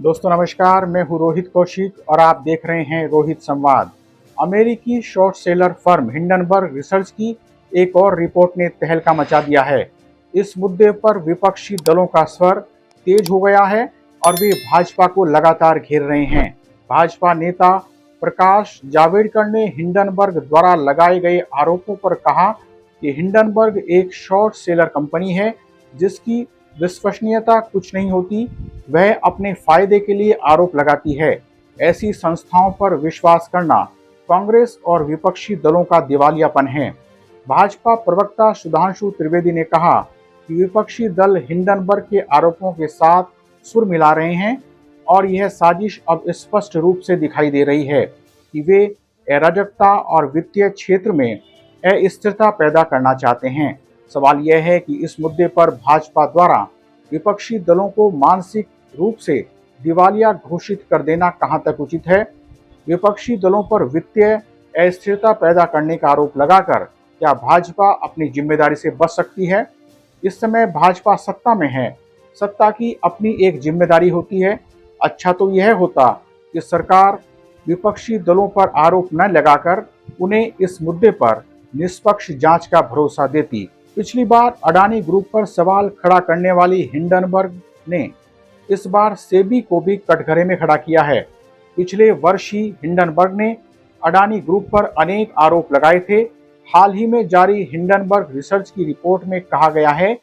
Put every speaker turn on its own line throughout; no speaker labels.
दोस्तों नमस्कार, मैं हूं रोहित कौशिक और आप देख रहे हैं रोहित संवाद। अमेरिकी short seller firm Hindenburg research की एक और रिपोर्ट ने तहलका मचा दिया है। इस मुद्दे पर विपक्षी दलों का स्वर तेज हो गया है और वे भाजपा को लगातार घेर रहे हैं। भाजपा नेता प्रकाश जावड़ेकर ने हिंडनबर्ग द्वारा लगाए गए आरोपों पर कहा कि हिंडनबर्ग एक शॉर्ट सेलर कंपनी है जिसकी विश्वसनीयता कुछ नहीं होती, वह अपने फायदे के लिए आरोप लगाती है। ऐसी संस्थाओं पर विश्वास करना कांग्रेस और विपक्षी दलों का दिवालियापन है। भाजपा प्रवक्ता सुधांशु त्रिवेदी ने कहा कि विपक्षी दल हिंडनबर्ग के आरोपों के साथ सुर मिला रहे हैं और यह साजिश अब स्पष्ट रूप से दिखाई दे रही है कि वे अराजकता और वित्तीय क्षेत्र में अस्थिरता पैदा करना चाहते हैं। सवाल यह है कि इस मुद्दे पर भाजपा द्वारा विपक्षी दलों को मानसिक रूप से दिवालिया घोषित कर देना कहां तक उचित है। विपक्षी दलों पर वित्तीय अस्थिरता पैदा करने का आरोप लगाकर क्या भाजपा अपनी जिम्मेदारी से बच सकती है? इस समय भाजपा सत्ता में है, सत्ता की अपनी एक जिम्मेदारी होती है। अच्छा तो यह होता कि सरकार विपक्षी दलों पर आरोप न लगाकर उन्हें इस मुद्दे पर निष्पक्ष जांच का भरोसा देती। पिछली बार अडानी ग्रुप पर सवाल खड़ा करने वाली हिंडनबर्ग ने इस बार सेबी को भी कटघरे में खड़ा किया है। पिछले वर्ष ही हिंडनबर्ग ने अडानी ग्रुप पर अनेक आरोप लगाए थे। हाल ही में जारी हिंडनबर्ग रिसर्च की रिपोर्ट में कहा गया है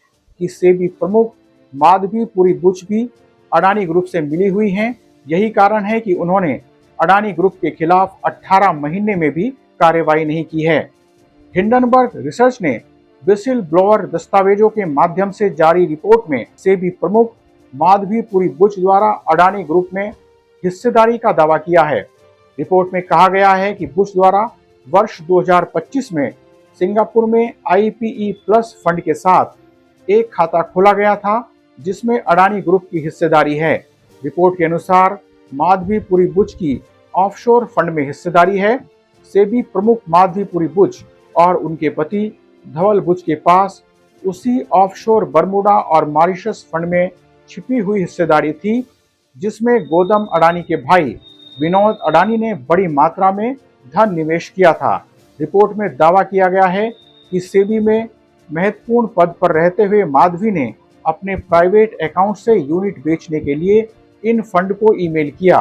कि सेबी प्रमुख माधवीपुरी बुच भी अडानी ग्रुप से मिली हुई हैं। यही कारण है कि उन्होंने अडानी ग्रुप के खिलाफ 18 महीने में भी कार्रवाई नहीं की है। हिंडनबर्ग रिसर्च ने विसिल ब्लोअर दस्तावेजों के माध्यम से जारी रिपोर्ट में सेबी प्रमुख माधवीपुरी बुच द्वारा अडानी ग्रुप में हिस्सेदारी का दावा किया है। रिपोर्ट में कहा गया है कि बुच द्वारा वर्ष 2025 में सिंगापुर में आईपीई प्लस फंड के साथ एक खाता खोला गया था जिसमें अडानी ग्रुप की हिस्सेदारी है। रिपोर्ट के अनुसार माधवीपुरी बुच की ऑफशोर फंड में हिस्सेदारी है। सेबी प्रमुख माधवीपुरी बुच और उनके पति धवल बुच के पास उसी ऑफशोर बरमूडा और मॉरिशस फंड में छिपी हुई हिस्सेदारी थी जिसमें गौतम अडानी के भाई विनोद अडानी ने बड़ी मात्रा में धन निवेश किया था। रिपोर्ट में दावा किया गया है कि सेबी में महत्वपूर्ण पद पर रहते हुए माधवी ने अपने प्राइवेट अकाउंट से यूनिट बेचने के लिए इन फंड को ईमेल किया।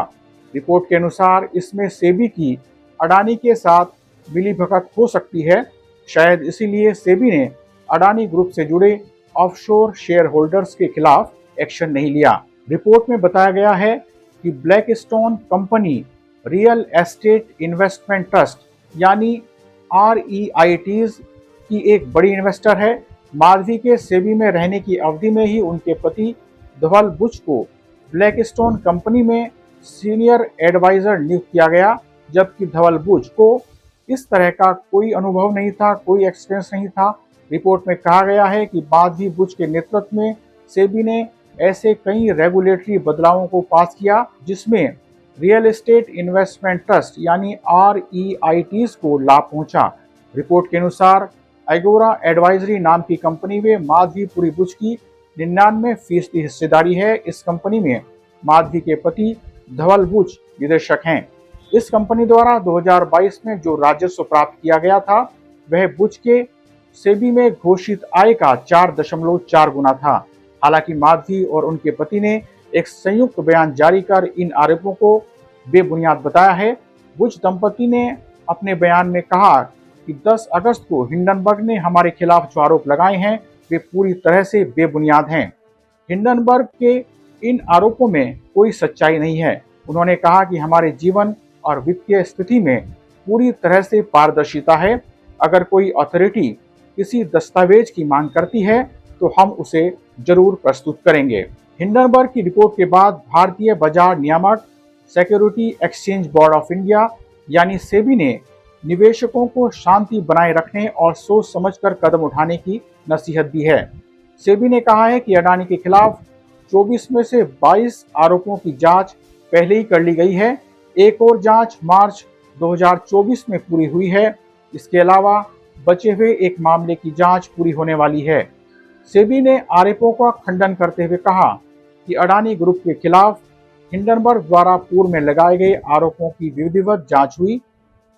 रिपोर्ट के अनुसार इसमें सेबी की अडानी के साथ मिलीभगत हो सकती है। शायद इसीलिए सेबी ने अडानी ग्रुप से जुड़े ऑफशोर शेयर होल्डर्स के खिलाफ एक्शन नहीं लिया। रिपोर्ट में बताया गया है कि Blackstone company real estate investment trust यानी REITs की एक बड़ी इन्वेस्टर है। माधवी के सेबी में रहने की अवधि में ही उनके पति धवल बुच को ब्लैकस्टोन कंपनी में सीनियर एडवाइजर नियुक्त किया गया, जबकि धवल बुच को इस तरह का कोई अनुभव नहीं था, कोई एक्सपीरियंस नहीं था। रिपोर्ट में कहा गया है कि माधवी बुच के नेतृत्व में सेबी ने ऐसे कई रेगुलेटरी बदलावों को पास किया जिसमें रियल एस्टेट इन्वेस्टमेंट ट्रस्ट यानी REITs को लाभ पहुंचा। रिपोर्ट के अनुसार एगोरा एडवाइजरी नाम की कंपनी में माधवीपुरी बुच की 99% हिस्सेदारी है। इस कंपनी में माधवी के पति धवल बुच निदेशक हैं। इस कंपनी द्वारा 2022 में जो राजस्व प्राप्त किया गया था वह बुच के सेबी में घोषित आय का 4.4 गुना था। हालांकि माधवी और उनके पति ने एक संयुक्त बयान जारी कर इन आरोपों को बेबुनियाद बताया है। बुच दंपति ने अपने बयान में कहा कि 10 अगस्त को हिंडनबर्ग ने हमारे खिलाफ जो आरोप लगाए हैं वे पूरी तरह से बेबुनियाद हैं। हिंडनबर्ग के इन आरोपों में कोई सच्चाई नहीं है। उन्होंने कहा कि हमारे जीवन और वित्तीय स्थिति में पूरी तरह से पारदर्शिता है। अगर कोई अथॉरिटी किसी दस्तावेज की मांग करती है तो हम उसे जरूर प्रस्तुत करेंगे। हिंडनबर्ग की रिपोर्ट के बाद भारतीय बाजार नियामक security exchange board of India यानी सेबी ने निवेशकों को शांति बनाए रखने और सोच समझकर कदम उठाने की नसीहत दी है। सेबी ने कहा है कि अडानी के खिलाफ 24 में से 22 आरोपों की जांच पहले ही कर ली गई है। एक और जांच मार्च 2024 में पूरी हुई है। इसके अलावा बचे हुए एक मामले की जांच पूरी होने वाली है। सेबी ने आरोपों का खंडन करते हुए कहा कि अडानी ग्रुप के खिलाफ हिंडनबर्ग द्वारा पूर्व में लगाए गए आरोपों की विधिवत जांच हुई।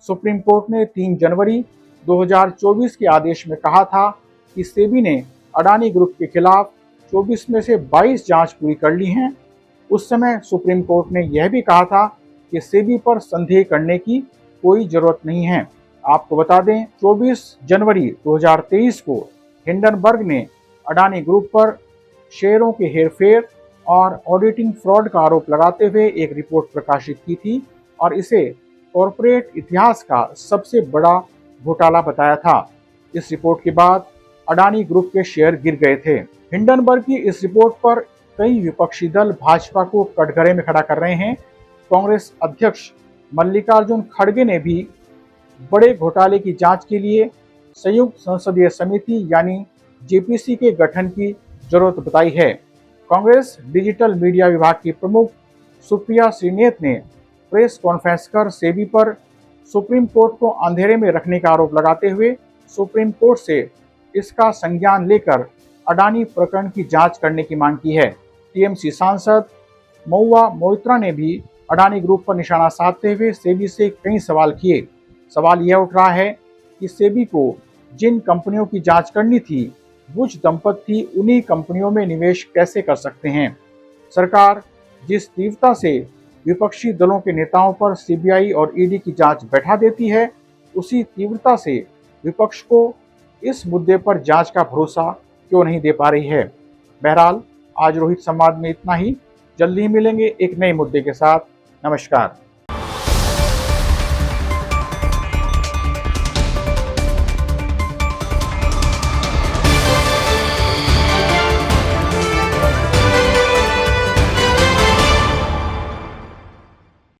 सुप्रीम कोर्ट ने 3 जनवरी 2024 के आदेश में कहा था कि सेबी ने अडानी ग्रुप के खिलाफ 24 में से 22 जांच पूरी कर ली हैं। उस समय सुप्रीम कोर्ट ने यह भी कहा था कि सेबी पर संदेह करने की कोई जरूरत नहीं है। आपको बता दें, 24 जनवरी 2023 को हिंडनबर्ग ने अडानी ग्रुप पर शेयरों के हेरफेर और ऑडिटिंग फ्रॉड का आरोप लगाते हुए एक रिपोर्ट प्रकाशित की थी और इसे कॉरपोरेट इतिहास का सबसे बड़ा घोटाला बताया था। इस रिपोर्ट के बाद अडानी ग्रुप के शेयर गिर गए थे। हिंडनबर्ग की इस रिपोर्ट पर कई विपक्षी दल भाजपा को कटघरे में खड़ा कर रहे हैं। कांग्रेस अध्यक्ष मल्लिकार्जुन खड़गे ने भी बड़े घोटाले की जांच के लिए संयुक्त संसदीय समिति यानी जेपीसी के गठन की जरूरत बताई है। कांग्रेस डिजिटल मीडिया विभाग की प्रमुख सुप्रिया श्रीनेत ने प्रेस कॉन्फ्रेंस कर सेबी पर सुप्रीम कोर्ट को अंधेरे में रखने का आरोप लगाते हुए सुप्रीम कोर्ट से इसका संज्ञान लेकर अडानी प्रकरण की जांच करने की मांग की है। टीएमसी सांसद महुआ मोइत्रा ने भी अडानी ग्रुप पर निशाना साधते हुए सेबी से कई सवाल किए। सवाल यह उठ रहा है कि सेबी को जिन कंपनियों की जांच करनी थी, बुश दंपत्ति उन्हीं कंपनियों में निवेश कैसे कर सकते हैं। सरकार जिस तीव्रता से विपक्षी दलों के नेताओं पर सीबीआई और ईडी की जांच बैठा देती है, उसी तीव्रता से विपक्ष को इस मुद्दे पर जांच का भरोसा क्यों नहीं दे पा रही है। बहरहाल आज रोहित संवाद में इतना ही। जल्दी ही मिलेंगे एक नए मुद्दे के साथ। नमस्कार।